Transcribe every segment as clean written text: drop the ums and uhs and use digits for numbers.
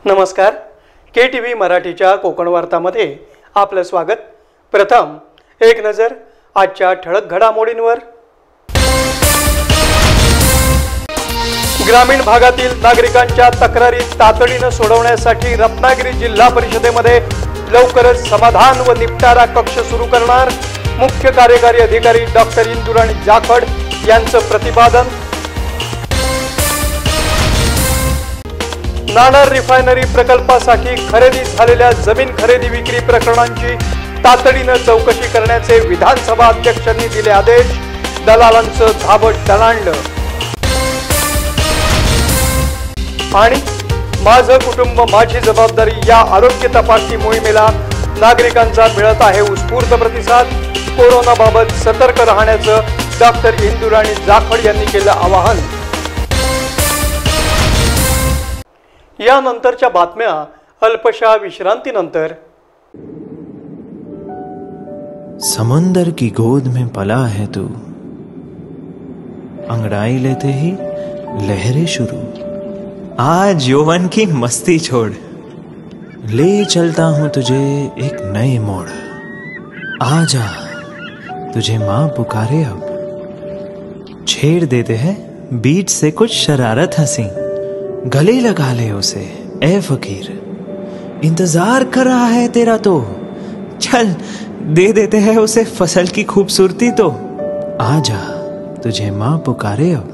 नमस्कार, KTV मराठीच्या कोकण वार्तामध्ये आपलं स्वागत। प्रथम एक नजर आजच्या ठळक घडामोडींवर। ग्रामीण भागातील नागरिकांच्या तक्रारी तातडीने सोडवण्यासाठी रत्नागिरी जिल्हा परिषदेमध्ये लवकरच समाधान व निपटारा कक्ष सुरू करणार। मुख्य कार्यकारी अधिकारी डॉक्टर इंदुराणी जाखड यांचं प्रतिपादन। नाणार रिफायनरी प्रकल्पासाठी खरेदी झालेल्या जमीन खरेदी विक्री प्रकरणांची तातडीने चौकशी करण्याचे विधानसभा अध्यक्षांनी दिले आदेश। दलालांचं धाबट दणाणलं। आणि माझं कुटुंब माझी जबाबदारी या आरोग्य तपासणी मोहिमेला नागरिकांचा मिळत आहे उत्स्फूर्त प्रतिसाद। कोरोनाबाबत सतर्क राहण्याचं डॉक्टर इंदुराणी जाखड यांनी केलं आवाहन। यानंतरच्या बातम्या अल्पशा विश्रांतीनंतर। समुंदर की गोद में पला है तू, अंगड़ाई लेते ही लहरें शुरू। आज यौवन की मस्ती छोड़, ले चलता हूं तुझे एक नए मोड़। आजा तुझे माँ पुकारे अब, छेड़ देते हैं बीच से कुछ शरारत हंसी। गले लगा ले उसे ए फकीर, इंतजार कर रहा है तेरा तो। चल दे देते हैं उसे फसल की खूबसूरती तो। आजा तुझे माँ पुकारे अब,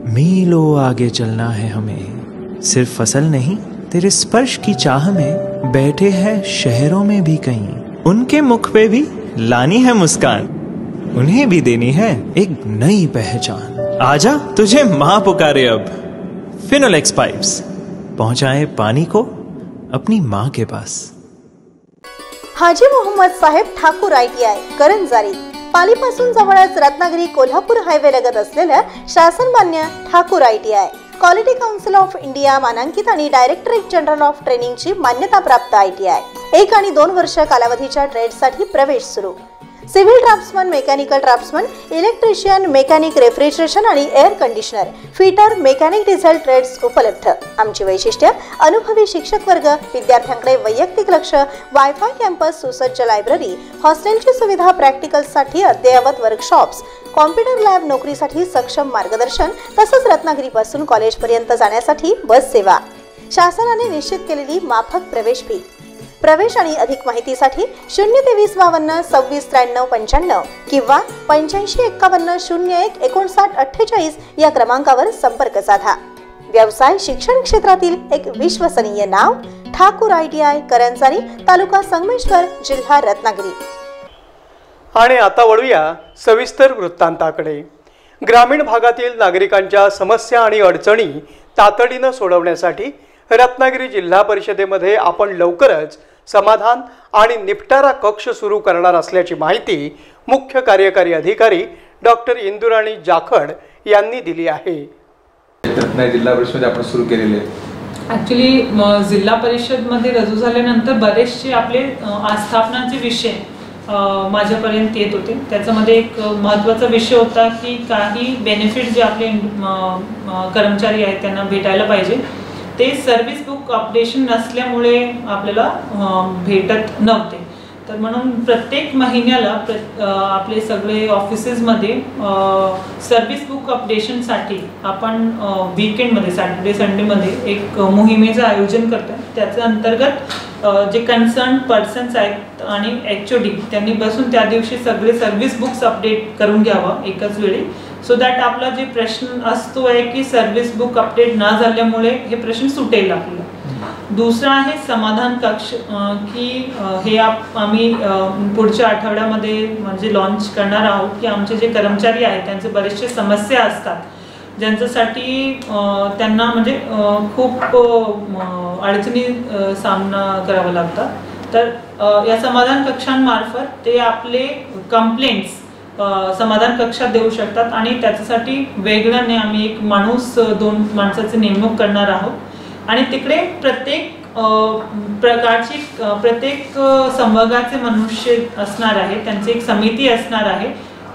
मीलों आगे चलना है हमें। सिर्फ फसल नहीं, तेरे स्पर्श की चाह में बैठे हैं शहरों में भी कहीं। उनके मुख पे भी लानी है मुस्कान, उन्हें भी देनी है एक नई पहचान। आजा तुझे माँ पुकारे अब। फिनोलेक्स पाइप्स पहुंचाए पानी को अपनी माँ के पास। हाजी मोहम्मद साहेब ठाकूर ITI करंजारी पालीपासून जवळच रत्नागिरी कोल्हापूर हायवे लगत असलेल्या शासन मान्य Thakur ITI quality council of India मानांकित आणि डायरेक्टरेट जनरल ऑफ ट्रेनिंगची मान्यता प्राप्त ITI। 1 आणि 2 वर्ष कालावधीच्या ट्रेडसाठी प्रवेश सुरू। Civil draftsman, mechanical draftsman, electrician, mechanic, refrigeration आणि air conditioner, fitter, mechanic diesel trades उपलब्ध। आमची वैशिष्ट्य अनुभवी शिक्षक वर्ग, विद्यार्थ्यांकडे वैयक्तिक लक्ष, वायफाय कॅम्पस, सुसज्ज लायब्ररी, हॉस्टेलची सुविधा, प्रॅक्टिकलसाठी अद्ययावत वर्कशॉप्स, कॉम्प्युटर लॅब, नोकरीसाठी सक्षम मार्गदर्शन तसंच रत्नागिरीपासून कॉलेजपर्यंत जाण्यासाठी बस सेवा। शासनाने निश्चित केलेली माफक प्रवेश फी। प्रवेश आणि अधिक माहितीसाठी 0 ते 20 52 26 93 95 किंवा 85 51 01 59 48 या क्रमांकावर संपर्क साधा। व्यवसाय शिक्षण क्षेत्रातील एक विश्वसनीय नाव ठाकूर ITI करंजारी, तालुका संगमेश्वर, जिल्हा रत्नागिरी। आणि आता वळूया सविस्तर वृत्तांताकडे। ग्रामीण भागातील नागरिकांच्या समस्या आणि अडचणी तातडीने सोडवण्यासाठी रत्नागिरी जिल्हा परिषदेमध्ये आपण लवकरच समाधान आणि निपटारा कक्ष सुरू करणार असल्याची माहिती मुख्य कार्यकारी अधिकारी डॉक्टर इंदुराणी जाखड यांनी दिली आहे। रत्नागिरी जिल्हा परिषदेमध्ये आपण सुरू केलेले ॲक्च्युली जिल्हा परिषदमध्ये रजू झाल्यानंतर बरेचसे आपले आस्थापनाचे विषय माझ्यापर्यंत येत होते। त्याच्यामध्ये एक महत्त्वाचा विषय होता की काही बेनिफिट जे आपले कर्मचारी आहेत त्यांना भेटायला पाहिजे, ते सर्व्हिस बुक अपडेशन नसल्यामुळे आपल्याला भेटत नव्हते। तर म्हणून प्रत्येक महिन्याला आपले सगळे ऑफिसेसमध्ये सर्व्हिस बुक अपडेशनसाठी आपण वीकेंडमध्ये सॅटर्डे संडेमध्ये एक मोहिमेचं आयोजन करतो। त्याच्या अंतर्गत जे कन्सर्न पर्सन्स आहेत आणि HOD त्यांनी बसून त्या दिवशी सगळे सर्व्हिस बुक्स अपडेट करून घ्यावं एकाच वेळी, सो दॅट आपला जे प्रश्न असतो आहे की सर्व्हिस बुक अपडेट न झाल्यामुळे हे प्रश्न सुटेल आपल्याला। दुसरा आहे समाधान कक्ष की हे आम्ही पुढच्या आठवड्यामध्ये म्हणजे लॉन्च करणार आहोत की आमचे जे कर्मचारी आहेत त्यांचे बरेचसे समस्या असतात ज्यांच्यासाठी त्यांना म्हणजे खूप अडचणी सामना करावा लागतात। तर या समाधान कक्षांमार्फत ते आपले कंप्लेंट्स समाधान कक्षात देऊ शकतात आणि त्याच्यासाठी वेगळ्याने आम्ही एक माणूस 2 माणसाची नेमणूक करणार आहोत आणि तिकडे प्रत्येक प्रकारची प्रत्येक संवर्गाचे मनुष्य असणार आहे, त्यांची एक समिती असणार आहे।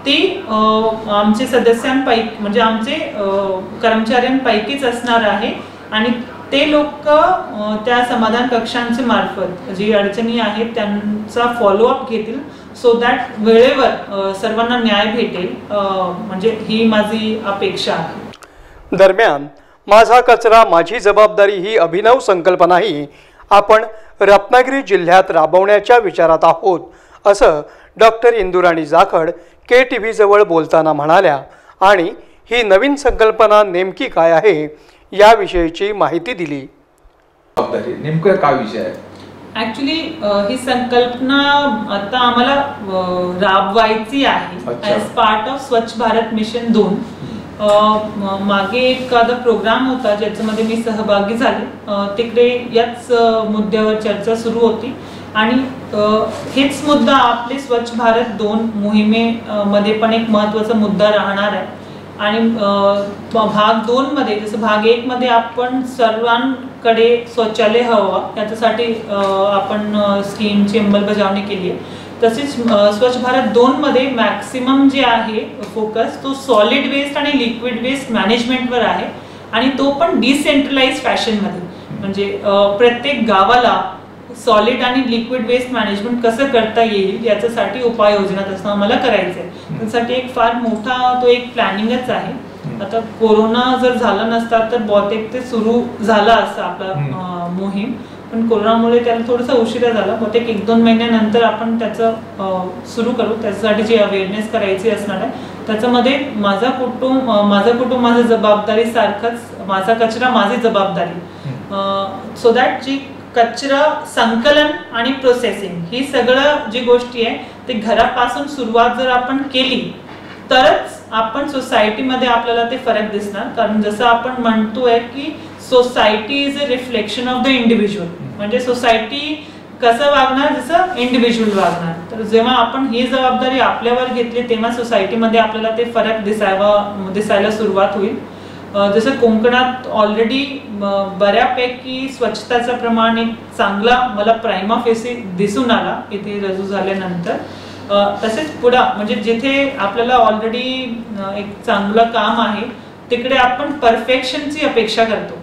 ती आमचे सदस्यांपैकी म्हणजे आमचे कर्मचाऱ्यांपैकीच असणार आहे आणि ते लोक त्या समाधान कक्षांच्या मार्फत जी अडचणी आहेत त्यांचा फॉलोअप घेतील, सो दॅट वेळेवर सर्वांना न्याय भेटेल, म्हणजे ही माझी अपेक्षा आहे. दरम्यान माझा कचरा माझी जबाबदारी ही अभिनव संकल्पनाही आपण रत्नागिरी जिल्ह्यात राबवण्याच्या विचारात आहोत, असं डॉक्टर इंदुराणी जाखड KTV जवळ बोलताना म्हणाल्या आणि ही नवीन संकल्पना नेमकी काय आहे याविषयीची माहिती दिली. नेमकं काय विषय आहे? ऍक्च्युली ही संकल्पना आता आम्हाला राबवायची आहे ॲज पार्ट ऑफ स्वच्छ भारत मिशन 2. मागे एक प्रोग्राम होता ज्याच्यामध्ये मी सहभागी झाले. तिकडे याच मुद्द्यावर चर्चा सुरू होती आणि हेच मुद्दा आपले स्वच्छ भारत 2 मोहिमेमध्ये पण एक महत्त्वाचा मुद्दा राहणार आहे. आणि भाग 2 मध्ये जसं भाग 1 मध्ये आपण सर्वांकडे शौचालय हवं याच्यासाठी आपण स्कीमची अंमलबजावणी केली आहे. तसेच स्वच्छ भारत 2 मध्ये मॅक्सिमम जे आहे फोकस तो सॉलिड वेस्ट आणि लिक्विड वेस्ट मॅनेजमेंटवर आहे आणि तो पण डिसेंट्रलाइज फॅशनमध्ये. म्हणजे प्रत्येक गावाला सॉलिड आणि लिक्विड वेस्ट मॅनेजमेंट कसं करता येईल याच्यासाठी उपाययोजना तसं आम्हाला करायचं आहे. त्यासाठी एक फार मोठा तो एक प्लॅनिंगच आहे. आता कोरोना जर झाला नसता तर बहुतेक ते सुरू झाला असं आपला मोहीम, पण कोरोनामुळे त्याला थोडासा उशिरा झाला. बहुतेक 1-2 महिन्यानंतर आपण त्याचं सुरू करू. त्याच्यासाठी जी अवेअरनेस करायची असणार आहे त्याच्यामध्ये माझा कुटुंब माझी जबाबदारी सारखंच माझा कचरा माझी जबाबदारी, सो दॅट जी कचरा संकलन आणि प्रोसेसिंग ही सगळं जी गोष्टी आहे ते घरापासून सुरुवात जर आपण केली तरच आपण सोसायटीमध्ये आपल्याला ते फरक दिसणार. कारण जसं आपण म्हणतोय की society is a reflection of the individual. म्हणजे सोसायटी कसं वागणार जसं इंडिव्हिज्युअल वागणार. तर जेव्हा आपण ही जबाबदारी आपल्यावर घेतली तेव्हा सोसायटीमध्ये आपल्याला ते फरक दिसायला सुरुवात होईल. जसं कोकणात ऑलरेडी बऱ्यापैकी स्वच्छताचं प्रमाण एक चांगला मला प्राइमा फेसी दिसून आला इथे रजू झाल्यानंतर. तसेच पुढं म्हणजे जिथे आपल्याला ऑलरेडी एक चांगलं काम आहे तिकडे आपण परफेक्शनची अपेक्षा करतो.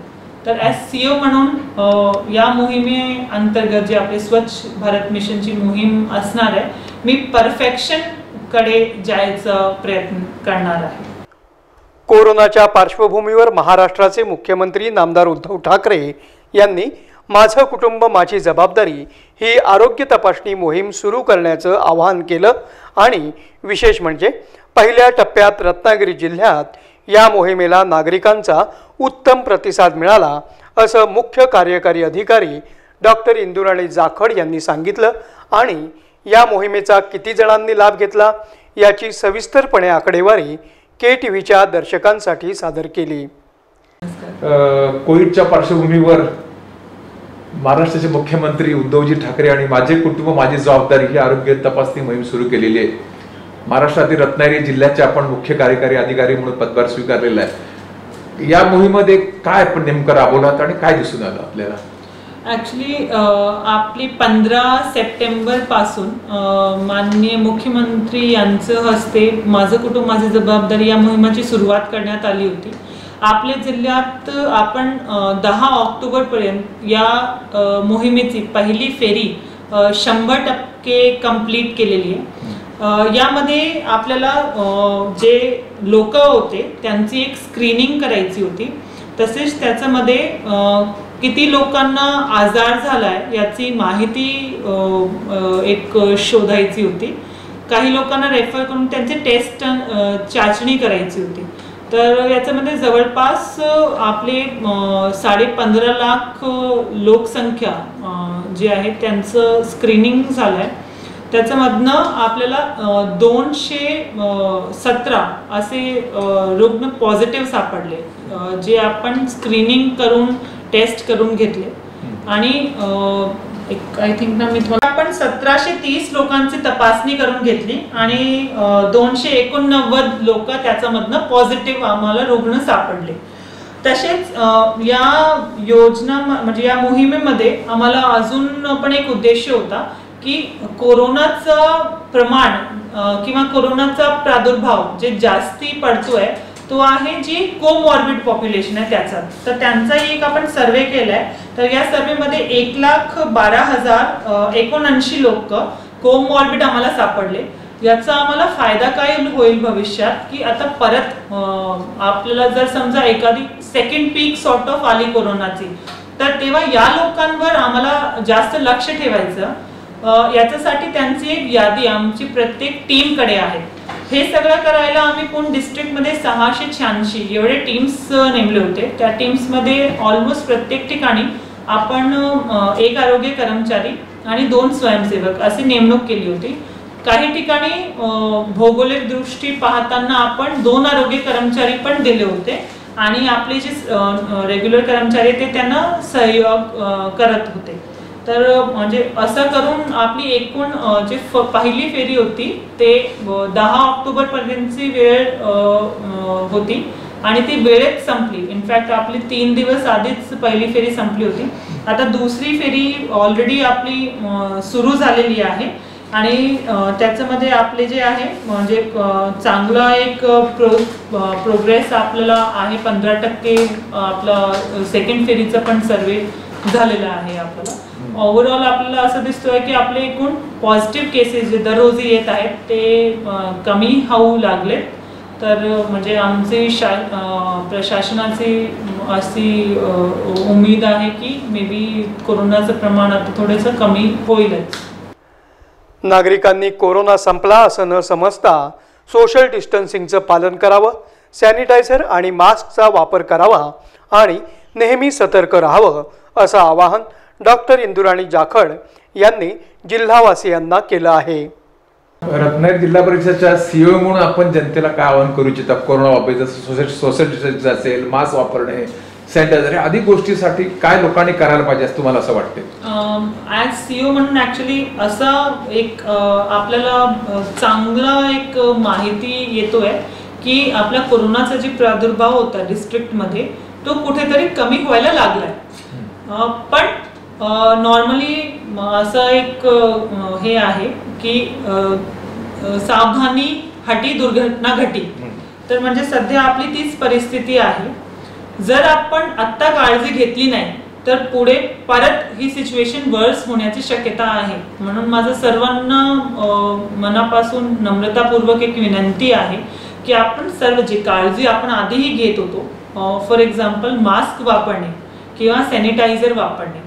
तर ॲज CEO म्हणून या मोहिमे अंतर्गत जे आपले स्वच्छ भारत मिशनची मोहीम असणार आहे मी परफेक्शन कडे जायचा प्रयत्न करणार आहे. कोरोनाच्या पार्श्वभूमीवर महाराष्ट्राचे मुख्यमंत्री नामदार उद्धव ठाकरे यांनी माझं कुटुंब माझी जबाबदारी ही आरोग्य तपासणी मोहीम सुरू करण्याचं आवाहन केलं आणि विशेष म्हणजे पहिल्या टप्प्यात रत्नागिरी जिल्ह्यात या मोहिमेला नागरिकांचा उत्तम प्रतिसाद मिळाला असं मुख्य कार्यकारी अधिकारी डॉक्टर इंदुराणी जाखड यांनी सांगितलं. आणि या मोहिमेचा किती जणांनी लाभ घेतला याची सविस्तरपणे आकडेवारी KTVच्या दर्शकांसाठी सादर केली. कोविडच्या पार्श्वभूमीवर महाराष्ट्राचे मुख्यमंत्री उद्धवजी ठाकरे आणि माझे कुटुंब माझी जबाबदारी ही आरोग्य तपासणी मोहीम सुरू केलेली आहे. महाराष्ट्रातील रत्नागिरी जिल्ह्याचे आपण मुख्य कार्यकारी अधिकारी म्हणून पदभार स्वीकारलेला आहे. या मोहिमेमध्ये काय आपण नेमकं राबवलात आणि काय दिसून आलं आपल्याला? ॲक्च्युली आपली 15 सप्टेंबर पासून माननीय मुख्यमंत्री यांच्या हस्ते माझं कुटुंब माझी जबाबदारी या मोहिमेची सुरुवात करण्यात आली होती. आपल्या जिल्ह्यात आपण 10 ऑक्टोबर पर्यंत या मोहिमेची पहिली फेरी 100% कंप्लीट केलेली आहे. यामध्ये आपल्याला जे लोक होते त्यांची एक स्क्रीनिंग करायची होती. तसेच त्याच्यामध्ये किती लोकांना आजार झालाय याची माहिती एक शोधायची होती. काही लोकांना रेफर करून त्यांचे टेस्ट चाचणी करायची होती. तर याच्यामध्ये जवळपास आपले 15.5 लाख लोकसंख्या जी आहे त्यांचं स्क्रीनिंग झालं आहे. त्याच्यामधनं आपल्याला 217 असे रुग्ण पॉझिटिव्ह सापडले जे आपण स्क्रीनिंग करून टेस्ट करून घेतले. आणि आय थिंक ना मी तुम्हाला आपण 1730 लोकांची तपासणी करून घेतली आणि 289 लोक त्याच्यामधनं पॉझिटिव्ह आम्हाला रुग्ण सापडले. तसेच या योजना म्हणजे या मोहिमेमध्ये आम्हाला अजून पण एक उद्देश होता की कोरोनाचं प्रमाण किंवा कोरोनाचा प्रादुर्भाव जे जास्ती पडतोय तो आहे जी कोमॉर्बिड पॉप्युलेशन आहे त्याचा. तर त्यांचाही एक आपण सर्वे केलाय. तर या सर्वेमध्ये 1,12,079 लोक कोमॉर्बिड आम्हाला सापडले. याचा आम्हाला फायदा काय होईल भविष्यात, की आता परत आपल्याला जर समजा एखादी सेकंड पीक सॉर्ट ऑफ आली कोरोनाची, तर तेव्हा या लोकांवर आम्हाला जास्त लक्ष ठेवायचं. याच्यासाठी त्यांची एक यादी आमची प्रत्येक टीमकडे आहे. हे सगळं करायला आम्ही पुणे डिस्ट्रिक्टमध्ये 686 एवढे टीम्स नेमले होते. त्या टीम्समध्ये ऑलमोस्ट प्रत्येक ठिकाणी आपण 1 आरोग्य कर्मचारी आणि 2 स्वयंसेवक अशी नेमणूक केली होती. काही ठिकाणी भौगोलिक दृष्टी पाहताना आपण 2 आरोग्य कर्मचारी पण दिले होते आणि आपले जे रेग्युलर कर्मचारी ते त्यांना सहयोग करत होते. तर म्हणजे असं करून आपली एकूण जे पहिली फेरी होती ते 10 ऑक्टोबर पर्यंतची वेळ होती आणि ती वेळेत संपली. इनफॅक्ट आपली 3 दिवस आधीच पहिली फेरी संपली होती. आता दुसरी फेरी ऑलरेडी आपली सुरू झालेली आहे आणि त्याच्यामध्ये आपले जे आहे म्हणजे चांगला एक प्रोग्रेस आपल्याला आहे. 15% आपला सेकंड फेरीचा पण सर्वे झालेला आहे. आपल्याला ओव्हरऑल आपल्याला असं दिसतोय की आपले एकूण पॉझिटिव्ह केसेस जे दररोज येत आहेत ते कमी होऊ लागलेत. तर म्हणजे आमची प्रशासनाची अशी उमेद आहे की मे बी कोरोनाचं प्रमाण आता थोडंसं कमी होईलच. नागरिकांनी कोरोना संपला असं न समजता सोशल डिस्टन्सिंगचं पालन करावं, सॅनिटायझर आणि मास्कचा वापर करावा आणि नेहमी सतर्क राहावं असं आवाहन डॉक्टर इंदुराणी जाखड यांनी जिल्हावासियांना केलं आहे. रत्नागिरी जिल्हा परिषदेच्या सीईओ म्हणून आपण जनतेला काय आवाहन करू इच्छिता कोरोना बाबतीत? सोशल डिस्टन्स असेल, मास्क वापरणे, सॅनिटायझर या अधिक गोष्टीसाठी काय लोकांनी करायला पाहिजे असं तुम्हाला असं वाटते? ॲज सीईओ म्हणून ऍक्च्युली असं एक आपल्याला चांगला एक माहिती येतोय की आपला कोरोनाचा जे प्रादुर्भाव होता डिस्ट्रिक्टमध्ये तो कुठेतरी कमी व्हायला लागलाय. पण नॉर्मली असं एक हे आहे की सावधानी हटी दुर्घटना घटी. तर म्हणजे सध्या आपली तीच परिस्थिती आहे. जर आपण आत्ता काळजी घेतली नाही तर पुढे परत ही सिच्युएशन वर्स होण्याची शक्यता आहे. म्हणून माझं सर्वांना मनापासून नम्रतापूर्वक एक विनंती आहे की आपण सर्व जी काळजी आपण आधीही घेत होतो, फॉर एक्झाम्पल मास्क वापरणे किंवा सॅनिटायझर वापरणे,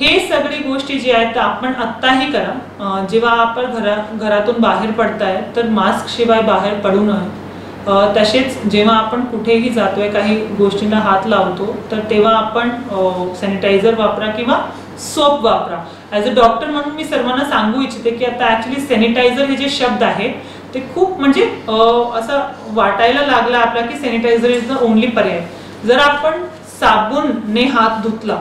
हे सगळी गोष्टी जी आहेत आपण आत्ताही करा. जेव्हा आपण घरातून बाहेर पडताय तर मास्क शिवाय बाहेर पडू नये. तसेच जेव्हा आपण कुठेही जातोय काही गोष्टींना हात लावतो तर तेव्हा आपण सॅनिटायझर वापरा किंवा सोप वापरा. ॲज अ डॉक्टर म्हणून मी सर्वांना सांगू इच्छिते की आता ॲक्च्युली सॅनिटायझर हे जे शब्द आहेत ते खूप म्हणजे असं वाटायला लागला आपला की सॅनिटायझर इज द ओनली पर्याय. जर आपण साबूनने हात धुतला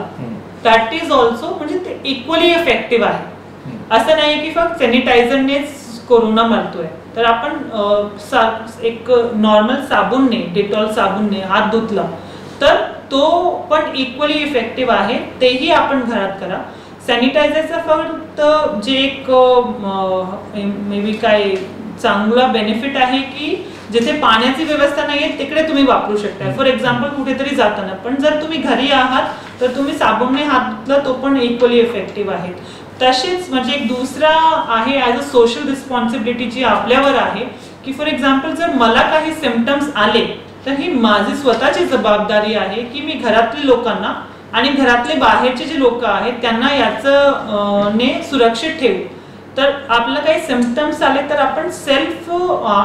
दॅट इज ऑल्सो म्हणजे ते इक्वली इफेक्टिव्ह आहे. असं नाही की फक्त सॅनिटायझरनेच कोरोना मरतोय. तर आपण एक नॉर्मल साबूनने, डेटॉल साबूनने हात धुतला तर तो पण इक्वली इफेक्टिव्ह आहे. तेही आपण घरात करा. सॅनिटायझरचा फक्त जे एक मे बी काय चांगला बेनिफिट आहे की जिथे पाण्याची व्यवस्था नाहीये तिकडे तुम्ही वापरू शकता. फॉर एक्झाम्पल कुठेतरी जाताना. पण जर तुम्ही घरी आहात तर तुम्ही साबणने हात धुतला तो पण इक्वली इफेक्टिव्ह आहे. तसेच म्हणजे एक दुसरा आहे ॲज अ सोशल रिस्पॉन्सिबिलिटी जी आपल्यावर आहे की फॉर एक्झाम्पल जर मला काही सिम्पटम्स आले तर ही माझी स्वतःची जबाबदारी आहे की मी घरातल्या लोकांना आणि घरातले बाहेरचे जे लोक आहेत त्यांना याचं ने सुरक्षित ठेवू. तर आपल्याला काही सिम्पटम्स आले तर आपण सेल्फ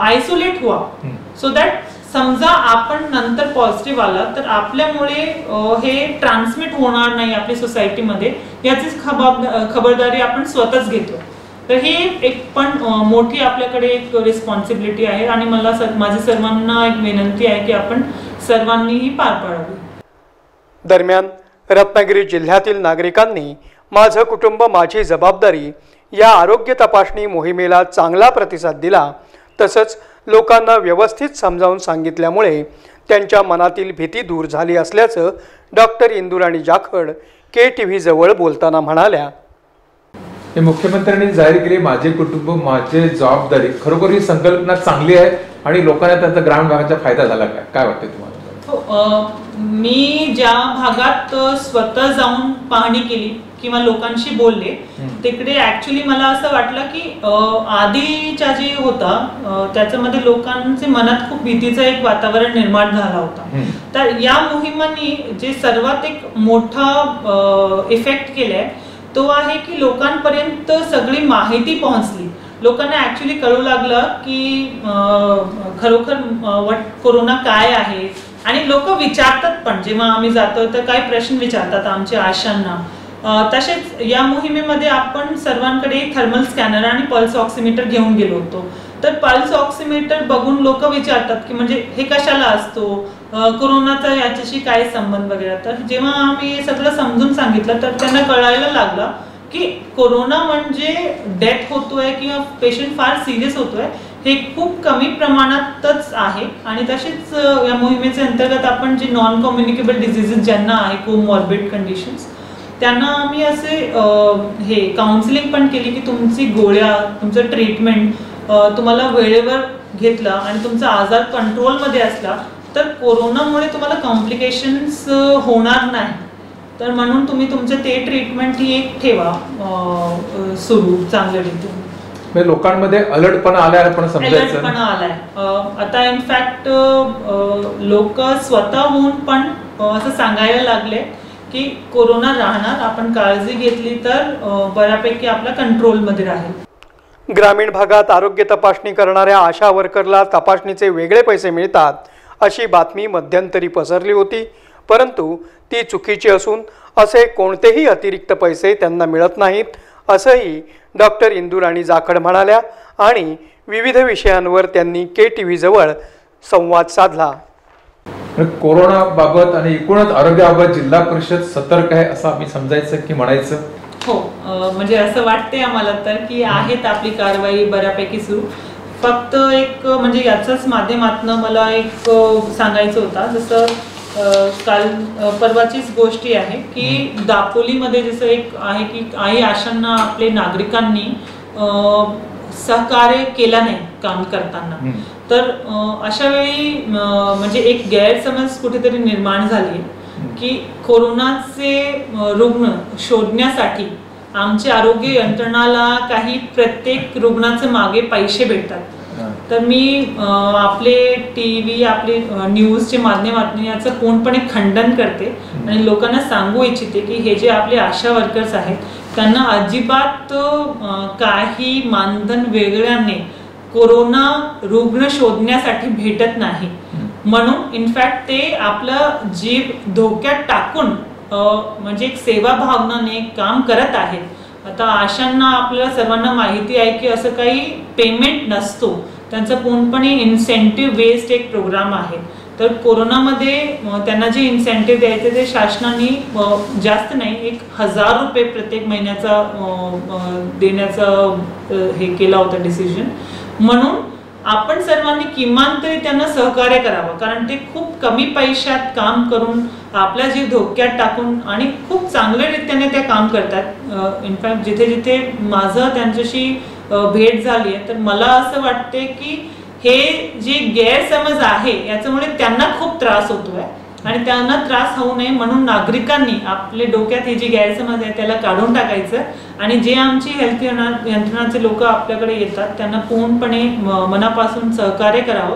आयसोलेट व्हा सो दॅट समजा आपण नंतर पॉझिटिव्ह आला तर आपल्यामुळे हे ट्रान्समिट होणार नाही आपली सोसायटीमध्ये याची खबरदारी आपण स्वतःच घेतो. तर हे एक पण मोठी आपल्याकडे एक रिस्पॉन्सिबिलिटी आहे आणि मला माझी सर्वांना एक विनंती आहे की आपण सर्वांनीही पार पाडावी. दरम्यान रत्नागिरी जिल्ह्यातील नागरिकांनी माझं कुटुंब माझी जबाबदारी या आरोग्य तपासणी मोहिमेला चांगला प्रतिसाद दिला. तसंच लोकांना व्यवस्थित समजावून सांगितल्यामुळे त्यांच्या मनातील भीती दूर झाली असल्याचं डॉक्टर इंदुराणी जाखड KTV जवळ बोलताना म्हणाल्या. मुख्यमंत्र्यांनी जाहीर केली माझे कुटुंब माझे जबाबदारी. खरोखर ही संकल्पना चांगली आहे आणि लोकांना त्याचा ग्रामीण भागाचा फायदा झाला काय वाटतं तुम्हाला? मी ज्या भागात स्वतः जाऊन पाहणी केली किंवा लोकांशी बोलले तिकडे ऍक्च्युली मला असं वाटलं की आधीच्या जे होता त्याच्यामध्ये लोकांचे मनात खूप भीतीचं एक वातावरण निर्माण झाला होता. तर या मोहिमांनी जे सर्वात एक मोठा इफेक्ट केलाय तो आहे की लोकांपर्यंत सगळी माहिती पोहोचली. लोकांना ऍक्च्युली कळू लागलं की खरोखर कोरोना काय आहे आणि लोक विचारतात पण जेव्हा आम्ही जातो तर काही प्रश्न विचारतात आमच्या आशांना. तसेच या मोहिमेमध्ये आपण सर्वांकडे थर्मल स्कॅनर आणि पल्स ऑक्सिमीटर घेऊन गेलो होतो. तर पल्स ऑक्सिमीटर बघून लोक विचारतात की म्हणजे हे कशाला असतो, कोरोनाचा याच्याशी काय संबंध वगैरे. तर जेव्हा आम्ही हे सगळं समजून सांगितलं तर त्यांना कळायला लागलं की कोरोना म्हणजे डेथ होतोय किंवा पेशंट फार सिरियस होतोय हे खूप कमी प्रमाणातच आहे. आणि तसेच या मोहिमेच्या अंतर्गत आपण जे नॉन कम्युनिकेबल डिझीजेस ज्यांना आहे कोमॉर्बिड कंडिशन्स त्यांना आम्ही असे हे काउन्सिलिंग पण केली की तुमची गोळ्या तुमचं ट्रीटमेंट तुम्हाला वेळेवर घेतला आणि तुमचा आजार कंट्रोलमध्ये असला तर कोरोनामुळे तुम्हाला कॉम्प्लिकेशन्स होणार नाही. तर म्हणून तुम्ही तुमचं ते ट्रीटमेंट ही एक ठेवा सुरू चांगल्या रीतीने. लोकांमध्ये अलर्टपणा आलाय आपण समजायचं. अलर्टपणा आलाय. आता इनफॅक्ट लोक स्वतःहून पण असं सांगायला लागले की कोरोना राहणार, आपण काळजी घेतली तर बऱ्यापैकी आपला कंट्रोलमध्ये राहील. ग्रामीण भागात आरोग्य तपासणी करणाऱ्या आशा वर्करला तपासणीचे वेगळे पैसे मिळतात अशी बातमी मध्यंतरी पसरली होती, परंतु ती चुकीची असून असे कोणतेही अतिरिक्त पैसे त्यांना मिळत नाहीत असंही डॉक्टर इंदुराणी जाखड म्हणाल्या आणि विविध विषयांवर त्यांनी KTV जवळ संवाद साधला. कोरोना बाबत आणि एकूणच आरोग्याबाबत जिल्हा परिषद सतर्क आहे असं आम्ही समजायचं की म्हणायचं? हो, म्हणजे असं वाटते आम्हाला तर की आहेत आपली कारवाई बऱ्यापैकी सुरू. फक्त एक म्हणजे याच्याच माध्यमातून मला एक सांगायचं होतं, जसं काल परवाचीच गोष्टी आहे की दापोलीमध्ये जसं एक आहे की काही आशांना आपले नागरिकांनी सहकार्य केला नाही काम करताना. तर अशा वेळी म्हणजे एक गैरसमज कुठेतरी निर्माण झाली की कोरोनाचे रुग्ण शोधण्यासाठी आमच्या आरोग्य यंत्रणाला काही प्रत्येक रुग्णाचे मागे पैसे भेटतात. तर मी आपले TV आपले न्यूजचे माध्यमातून याचं पूर्णपणे खंडन करते आणि लोकांना सांगू इच्छिते की हे जे आपले आशा वर्कर्स आहेत त्यांना अजिबात काही मानधन वेगळ्याने कोरोना रुग्ण शोधण्यासाठी भेटत नाही. म्हणून इनफॅक्ट ते आपलं जीव धोक्यात टाकून म्हणजे एक सेवा भावनाने काम करत आहेत. आता आशांना आपल्याला सर्वांना माहिती आहे की असं काही पेमेंट नसतो, त्यांचा पूर्णपणे इन्सेंटिव्ह बेस्ड एक प्रोग्राम आहे. तर कोरोनामध्ये त्यांना जे इन्सेंटिव्ह द्यायचे ते शासनाने जास्त नाही 1000 रुपये प्रत्येक महिन्याचा देण्याचा हे केला होता डिसिजन. म्हणून आपण सर्वांनी किमान तरी त्यांना सहकार्य करावं, कारण ते खूप कमी पैशात काम करून आपला जीव धोक्यात टाकून आणि खूप चांगल्या रीतीने ते काम करतात. इनफॅक्ट जिथे जिथे माझं त्यांच्याशी भेट झाली आहे तर मला असं वाटते की हे जे गैरसमज आहे याच्यामुळे त्यांना खूप त्रास होतोय आणि त्यांना त्रास होऊ नये म्हणून नागरिकांनी आपले डोक्यात हे जे गैरसमज आहे त्याला काढून टाकायचं आणि जे आमची हेल्थ यंत्रणाचे लोक आपल्याकडे येतात त्यांना पूर्णपणे मनापासून सहकार्य करावं.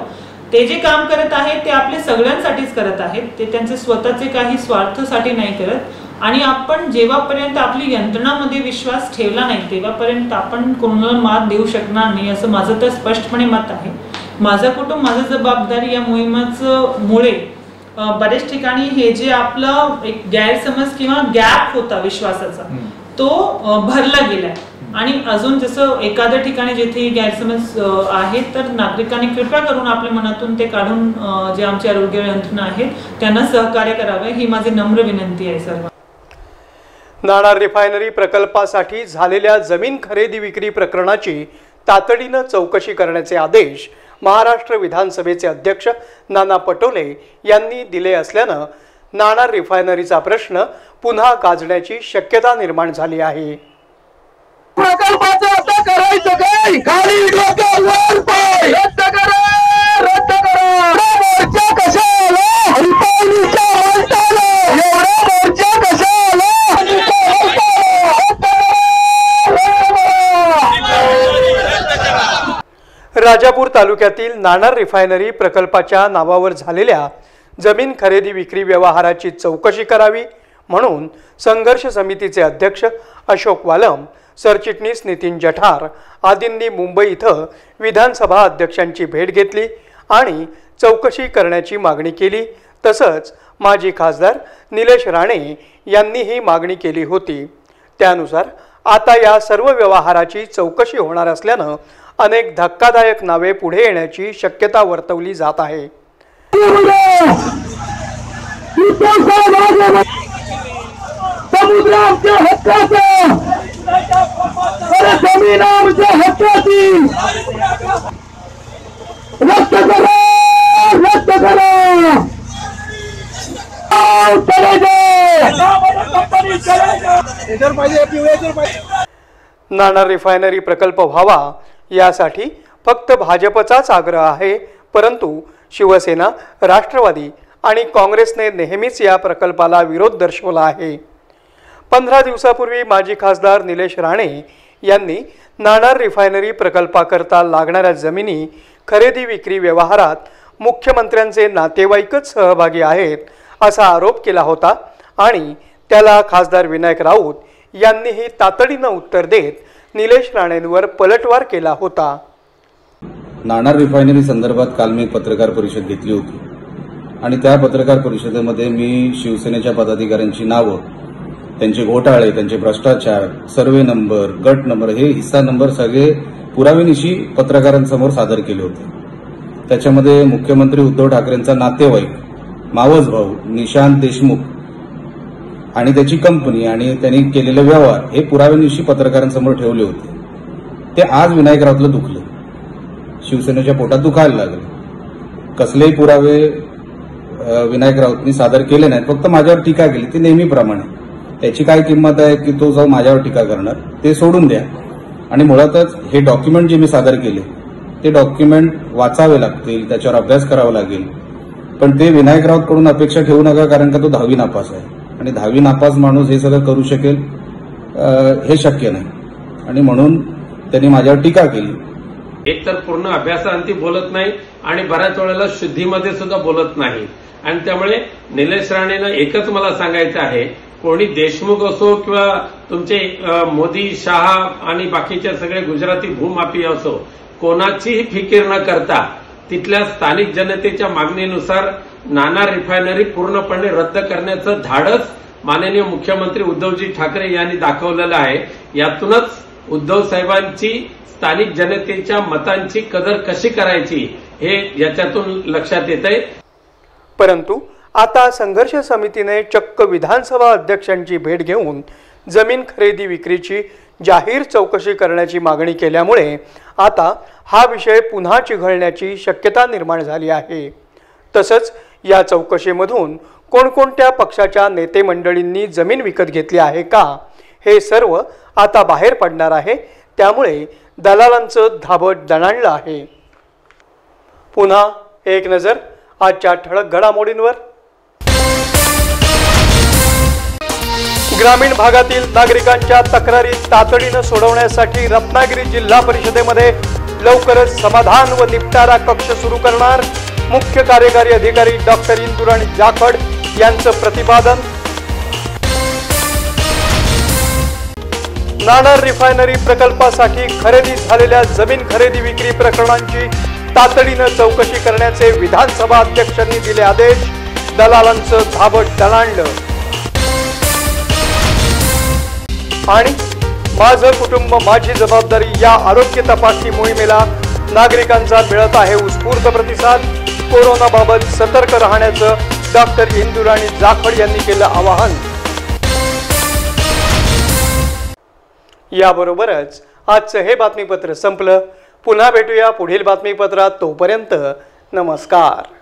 ते जे काम करत आहेत ते आपले सगळ्यांसाठीच करत आहेत, ते त्यांचे स्वतःचे काही स्वार्थासाठी नाही करत. आणि आपण जेव्हापर्यंत आपली यंत्रणामध्ये विश्वास ठेवला नाही तेव्हापर्यंत आपण कोणाला मात देऊ शकणार नाही असं माझं तर स्पष्टपणे मत आहे. माझं कुटुंब माझं जबाबदारी या मोहिमेचं मुळे बरेच ठिकाणी हे जे आपलं एक गैरसमज किंवा गॅप होता विश्वासाचा तो भरला गेलाय. आणि अजून जसं एखाद्या ठिकाणी जिथे गैरसमज आहेत तर नागरिकांनी कृपया करून आपल्या मनातून ते काढून जे आमचे आरोग्य यंत्रणा आहेत त्यांना सहकार्य करावे ही माझी नम्र विनंती आहे सर्व. नाणार रिफायनरी प्रकल्पासाठी झालेल्या जमीन खरेदी विक्री प्रकरणाची तातडीनं चौकशी करण्याचे आदेश महाराष्ट्र विधानसभेचे अध्यक्ष नाना पटोले यांनी दिले असल्यानं नाणार रिफायनरीचा प्रश्न पुन्हा गाजण्याची शक्यता निर्माण झाली आहे. प्रकल्पाचं आता करायचं काय? खाली डोकं वर पाय रद्द करा राजापूर तालुक्यातील नाणार रिफायनरी प्रकल्पाच्या नावावर झालेल्या जमीन खरेदी विक्री व्यवहाराची चौकशी करावी म्हणून संघर्ष समितीचे अध्यक्ष अशोक वालम, सरचिटणीस नितीन जठार आदींनी मुंबई इथं विधानसभा अध्यक्षांची भेट घेतली आणि चौकशी करण्याची मागणी केली। तसंच माजी खासदार निलेश राणे यांनी ही मागणी केली होती। त्यानुसार आता या सर्व व्यवहाराची चौकशी होणार असल्यानं अनेक धक्कादायक नावे पुढे येण्याची शक्यता वर्तवली जात आहे। नाणार रिफायनरी प्रकल्प व्हावा यासाठी फक्त भाजपचाच आग्रह आहे, परंतु शिवसेना, राष्ट्रवादी आणि काँग्रेसने नेहमीच या प्रकल्पाला विरोध दर्शवला आहे। 15 दिवसापूर्वी माजी खासदार निलेश राणे यांनी नाणार रिफायनरी प्रकल्पाकरता लागणाऱ्या जमिनी खरेदी विक्री व्यवहारात मुख्यमंत्र्यांचे नातेवाईकच सहभागी आहेत असा आरोप केला होता आणि त्याला खासदार विनायक राऊत यांनीही तातडीनं उत्तर देत निलेश राणेंवर पलटवार केला होता। नाणार रिफायनरी संदर्भात काल मी पत्रकार परिषद घेतली होती आणि त्या पत्रकार परिषदेमध्ये मी शिवसेनेच्या पदाधिकाऱ्यांची नावं, त्यांचे घोटाळे, त्यांचे भ्रष्टाचार, सर्वे नंबर, गट नंबर, हे हिस्सा नंबर सगळे पुरावेनिशी पत्रकारांसमोर सादर केले होते। त्याच्यामध्ये मुख्यमंत्री उद्धव ठाकरेंचा नातेवाईक, मावस भाऊ निशांत देशमुख आणि त्याची कंपनी आणि त्यांनी केलेले व्यवहार हे पुराव्यानिशी पत्रकारांसमोर ठेवले होते। ते आज विनायक राऊतला दुखले, शिवसेनेच्या पोटात दुखायला लागले। कसलेही पुरावे विनायक राऊतनी सादर केले नाहीत, फक्त माझ्यावर टीका केली, ती नेहमीप्रमाणे। त्याची काय किंमत आहे की तो जाऊन माझ्यावर टीका करणार, ते सोडून द्या। आणि मुळातच हे डॉक्युमेंट जे मी सादर केले ते डॉक्युमेंट वाचावे लागतील, त्याच्यावर अभ्यास करावा लागेल, पण ते विनायक राऊतकडून अपेक्षा ठेवू नका, कारण का तो 10वी नापास आहे आणि 10वी नापास माणूस हे सगळं करू शकेल हे शक्य नाही आणि म्हणून त्यांनी माझ्यावर टीका केली। एक तर पूर्ण अभ्यासांती बोलत नाही आणि बऱ्याच वेळेला शुद्धीमध्ये सुद्धा बोलत नाही आणि त्यामुळे निलेश राणेंना एकच मला सांगायचं आहे, कोणी देशमुख असो किंवा तुमचे मोदी, शहा आणि बाकीचे सगळे गुजराती भूमाफिया असो, कोणाचीही फिकीर न करता तिथल्या स्थानिक जनतेच्या मागणीनुसार नाणार रिफायनरी पूर्णपणे रद्द करण्याचं धाडस माननीय मुख्यमंत्री उद्धवजी ठाकरे यांनी दाखवलेलं आहे। यातूनच उद्धव साहेबांची स्थानिक जनतेच्या मतांची कदर कशी करायची हे याच्यातून लक्षात येतंय। परंतु आता संघर्ष समितीने चक्क विधानसभा अध्यक्षांची भेट घेऊन जमीन खरेदी विक्रीची जाहीर चौकशी करण्याची मागणी केल्यामुळे आता हा विषय पुन्हा चिघळण्याची शक्यता निर्माण झाली आहे। तसंच या चौकशीमधून कोणकोणत्या पक्षाच्या नेते मंडळींनी जमीन विकत घेतली आहे का हे सर्व आता बाहेर पडणार आहे। त्यामुळे दलालांचं धाबट दणाणलं आहे। पुन्हा एक नजर आजच्या ठळक घडामोडींवर। ग्रामीण भागातील नागरिकांच्या तक्रारी तातडीनं सोडवण्यासाठी रत्नागिरी जिल्हा परिषदेमध्ये लवकरच समाधान व निपटारा कक्ष सुरू करणार, मुख्य कार्यकारी अधिकारी डॉक्टर इंदुराणी जाखड यांचं प्रतिपादन। नाणार रिफायनरी प्रकल्पासाठी खरेदी झालेल्या जमीन खरेदी विक्री प्रकरणांची तातडीनं चौकशी करण्याचे विधानसभा अध्यक्षांनी दिले आदेश, दलालांचं धाबट दणाणलं। आणि माझं कुटुंब माझी जबाबदारी या आरोग्य तपासणी मोहिमेला नागरिकांचा मिळत आहे उत्स्फूर्त प्रतिसाद। कोरोनाबाबत सतर्क राहण्याचं डॉक्टर इंदुराणी जाखड यांनी केलं आवाहन। याबरोबरच आजचं हे बातमीपत्र संपलं। पुन्हा भेटूया पुढील बातमीपत्रात, तोपर्यंत नमस्कार।